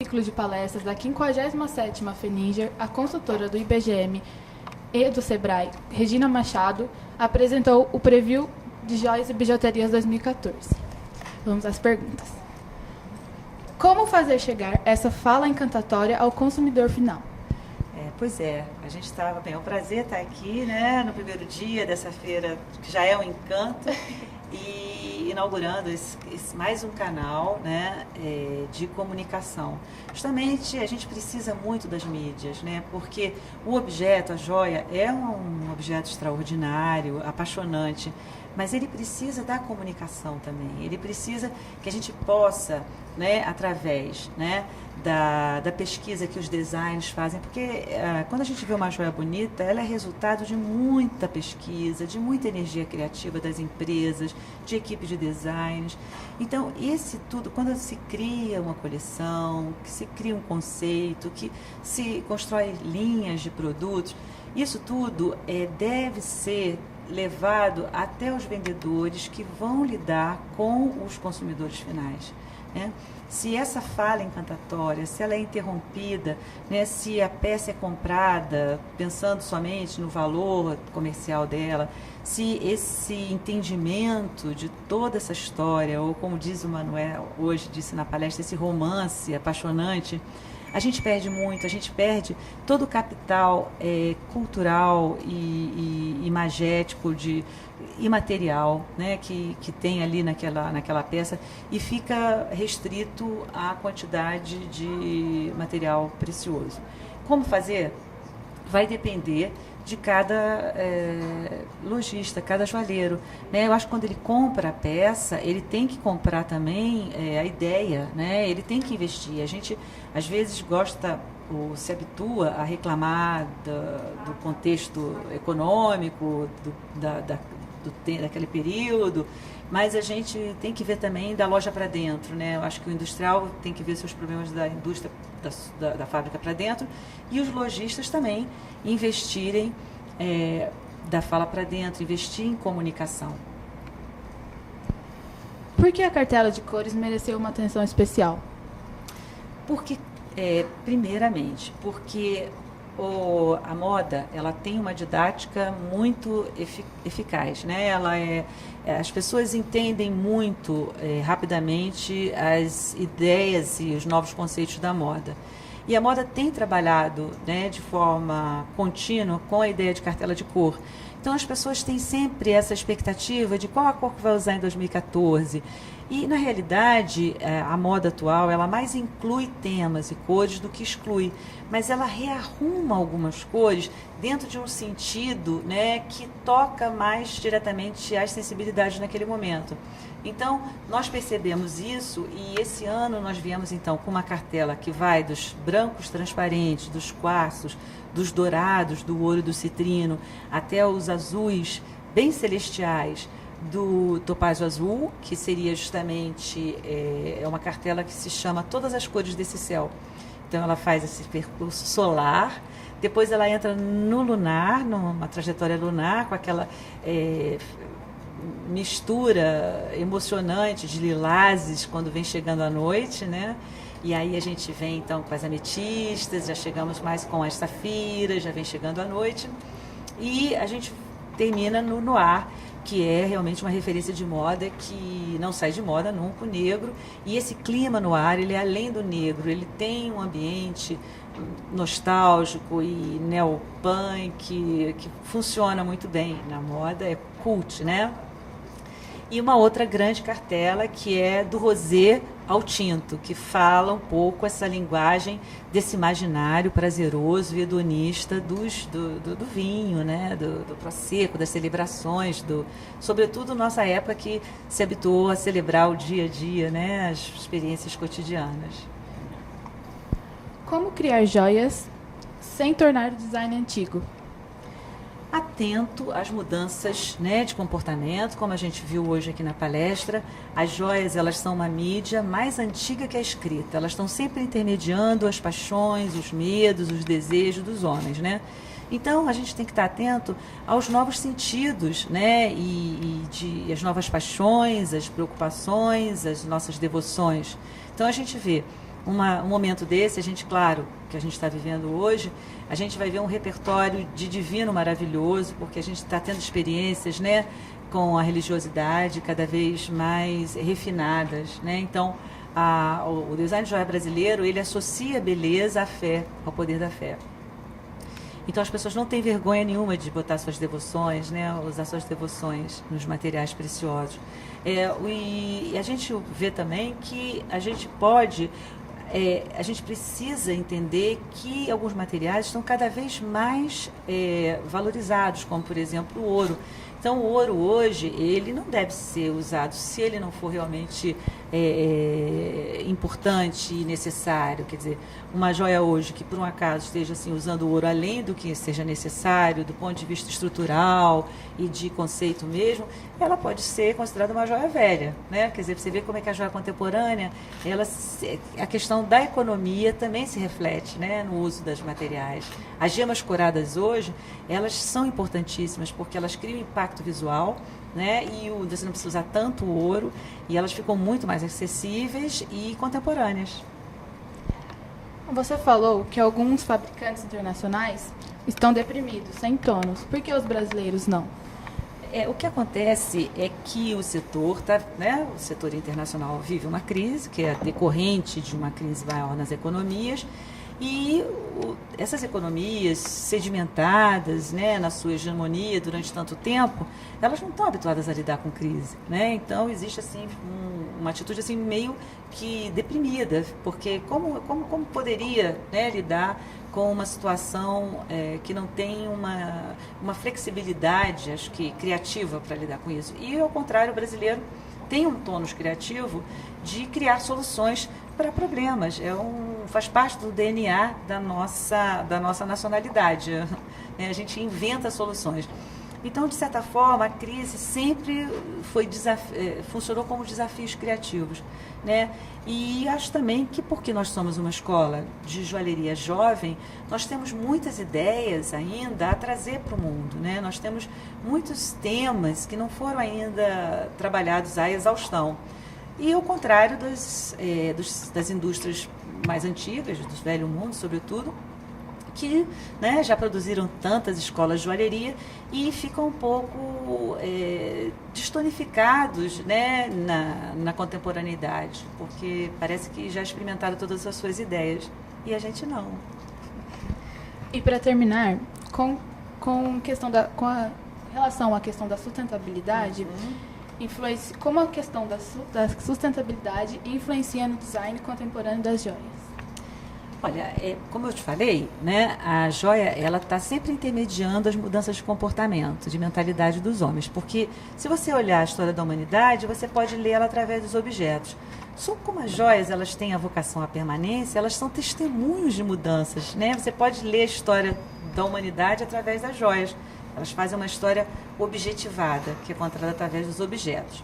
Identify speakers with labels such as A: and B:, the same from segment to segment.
A: ciclo de palestras da 57ª FENIGER, a consultora do IBGM e do SEBRAE, Regina Machado, apresentou o Preview de Joias e Bijuterias 2014. Vamos às perguntas. Como fazer chegar essa fala encantatória ao consumidor final?
B: Pois é, a gente estava bem, é um prazer estar aqui, né, no primeiro dia dessa feira, que já é um encanto, e inaugurando mais um canal, né, de comunicação. Justamente a gente precisa muito das mídias, né, porque o objeto, a joia, é um objeto extraordinário, apaixonante, mas ele precisa da comunicação também, ele precisa que a gente possa, né, através, né, da pesquisa que os designers fazem, porque quando a gente vê uma joia bonita, ela é resultado de muita pesquisa, de muita energia criativa das empresas, de equipe de designers. Então, esse tudo, quando se cria uma coleção, que se cria um conceito, que se constrói linhas de produtos, isso tudo deve ser levado até os vendedores que vão lidar com os consumidores finais, né? Se essa fala encantatória, se ela é interrompida, né, se a peça é comprada pensando somente no valor comercial dela, se esse entendimento de toda essa história, ou como diz o Manuel hoje, disse na palestra, esse romance apaixonante, a gente perde muito, a gente perde todo o capital cultural e imagético, imaterial, né, que tem ali naquela peça, e fica restrito à quantidade de material precioso. Como fazer? Vai depender de cada lojista, cada joalheiro, né? Eu acho que quando ele compra a peça, ele tem que comprar também a ideia, né? Ele tem que investir. A gente, às vezes, gosta ou se habitua a reclamar do contexto econômico, daquele período, mas a gente tem que ver também da loja para dentro, né? Eu acho que o industrial tem que ver seus problemas da indústria, da fábrica para dentro, e os lojistas também investirem da fala para dentro, investir em comunicação.
A: Por que a cartela de cores mereceu uma atenção especial?
B: Porque, primeiramente, porque a moda, ela tem uma didática muito eficaz, né? As pessoas entendem muito rapidamente as ideias e os novos conceitos da moda. E a moda tem trabalhado, né, de forma contínua com a ideia de cartela de cor. Então as pessoas têm sempre essa expectativa de qual a cor que vai usar em 2014. E, na realidade, a moda atual, ela mais inclui temas e cores do que exclui, mas ela rearruma algumas cores dentro de um sentido, né, que toca mais diretamente às sensibilidades naquele momento. Então, nós percebemos isso, e esse ano nós viemos, então, com uma cartela que vai dos brancos transparentes, dos quartzos, dos dourados, do ouro e do citrino, até os azuis bem celestiais, do topázio azul, que seria justamente uma cartela que se chama Todas as Cores desse Céu. Então ela faz esse percurso solar, depois ela entra no lunar, numa trajetória lunar, com aquela mistura emocionante de lilazes quando vem chegando a noite, né? E aí a gente vem então com as ametistas, já chegamos mais com as safiras, já vem chegando a noite, e a gente termina no noir, que é realmente uma referência de moda que não sai de moda nunca, o negro. E esse clima no ar, ele é além do negro, ele tem um ambiente nostálgico e neopunk que funciona muito bem na moda, é cult, né? E uma outra grande cartela que é do rosé ao tinto, que fala um pouco essa linguagem desse imaginário prazeroso e hedonista do vinho, né? do prosecco, das celebrações, sobretudo nossa época que se habituou a celebrar o dia a dia, né? As experiências cotidianas.
A: Como criar joias sem tornar o design antigo?
B: Atento às mudanças, né, de comportamento, como a gente viu hoje aqui na palestra. As joias, elas são uma mídia mais antiga que a escrita. Elas estão sempre intermediando as paixões, os medos, os desejos dos homens, né? Então, a gente tem que estar atento aos novos sentidos, né, e as novas paixões, as preocupações, as nossas devoções. Então, a gente vê um momento desse, a gente, claro, que a gente está vivendo hoje, a gente vai ver um repertório de divino maravilhoso, porque a gente está tendo experiências, né, com a religiosidade cada vez mais refinadas, né? Então, o design de joia brasileiro, ele associa a beleza à fé, ao poder da fé. Então as pessoas não têm vergonha nenhuma de botar suas devoções, né, usar suas devoções nos materiais preciosos. E a gente vê também que a gente pode, a gente precisa entender que alguns materiais estão cada vez mais valorizados, como por exemplo o ouro. Então, o ouro hoje, ele não deve ser usado se ele não for realmente importante e necessário. Quer dizer, uma joia hoje que, por um acaso, esteja assim, usando o ouro além do que seja necessário, do ponto de vista estrutural e de conceito mesmo, ela pode ser considerada uma joia velha, né? Quer dizer, você vê como é que a joia contemporânea, a questão da economia também se reflete, né, no uso das materiais. As gemas coradas hoje, elas são importantíssimas porque elas criam impacto visual, né? E você não precisa usar tanto ouro e elas ficam muito mais acessíveis e contemporâneas.
A: Você falou que alguns fabricantes internacionais estão deprimidos, sem donos. Por que os brasileiros não?
B: O que acontece é que o setor, o setor internacional vive uma crise, que é decorrente de uma crise maior nas economias, e essas economias sedimentadas, né, na sua hegemonia durante tanto tempo, elas não estão habituadas a lidar com crise, né? Então existe assim uma atitude assim meio que deprimida, porque como poderia, né, lidar com uma situação que não tem uma flexibilidade, acho que criativa para lidar com isso. E ao contrário, o brasileiro tem um tônus criativo de criar soluções para problemas. Faz parte do DNA da nossa nacionalidade. A gente inventa soluções. Então, de certa forma, a crise sempre funcionou como desafios criativos, né? E acho também que, porque nós somos uma escola de joalheria jovem, nós temos muitas ideias ainda a trazer para o mundo, né? Nós temos muitos temas que não foram ainda trabalhados à exaustão. E ao contrário das indústrias mais antigas, do velho mundo, sobretudo, que, né, já produziram tantas escolas de joalheria e ficam um pouco destonificados, né, na contemporaneidade, porque parece que já experimentaram todas as suas ideias e a gente não.
A: E para terminar, com a relação à questão da sustentabilidade, como a questão da sustentabilidade influencia no design contemporâneo das joias?
B: Olha, como eu te falei, né, a joia ela está sempre intermediando as mudanças de comportamento, de mentalidade dos homens, porque se você olhar a história da humanidade, você pode ler ela através dos objetos. Só como as joias elas têm a vocação à permanência, elas são testemunhos de mudanças, né? Você pode ler a história da humanidade através das joias. Elas fazem uma história objetivada, que é contada através dos objetos.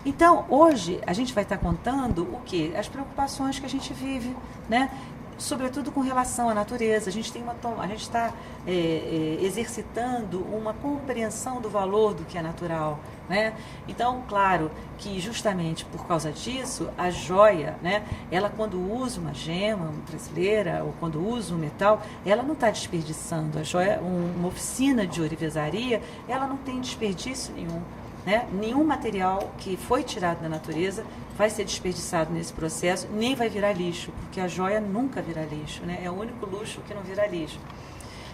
B: Então, hoje, a gente vai estar contando o quê? As preocupações que a gente vive, né? Sobretudo com relação à natureza. A gente está exercitando uma compreensão do valor do que é natural, né? Então, claro que justamente por causa disso, a joia, né, ela quando usa uma gema brasileira ou quando usa um metal, ela não está desperdiçando. A joia, uma oficina de ourivesaria, ela não tem desperdício nenhum, né? Nenhum material que foi tirado da natureza vai ser desperdiçado nesse processo, nem vai virar lixo, porque a joia nunca vira lixo, né? É o único luxo que não vira lixo.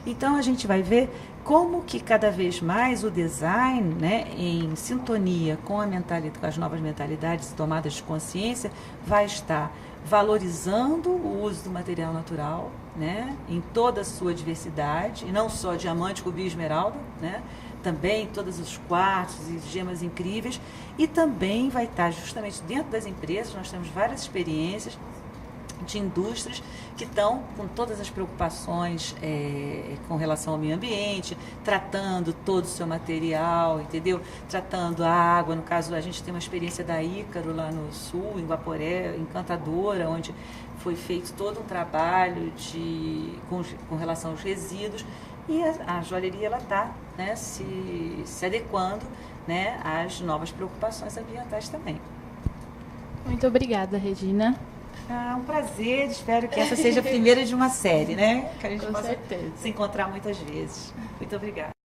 B: Então, a gente vai ver como que cada vez mais o design, né, em sintonia com com as novas mentalidades e tomadas de consciência, vai estar valorizando o uso do material natural, né, em toda a sua diversidade, e não só diamante, rubi e esmeralda, né, também todos os quartos e gemas incríveis, e também vai estar justamente dentro das empresas. Nós temos várias experiências de indústrias que estão com todas as preocupações com relação ao meio ambiente, tratando todo o seu material, entendeu? Tratando a água. No caso, a gente tem uma experiência da Ícaro lá no sul, em Guaporé, encantadora, onde foi feito todo um trabalho com relação aos resíduos. E a joalheria está, né, se adequando, né, às novas preocupações ambientais também.
A: Muito obrigada, Regina.
B: Um prazer, espero que essa seja a primeira de uma série, né? Que a gente
A: Com
B: possa
A: certeza.
B: se encontrar muitas vezes. Muito obrigada.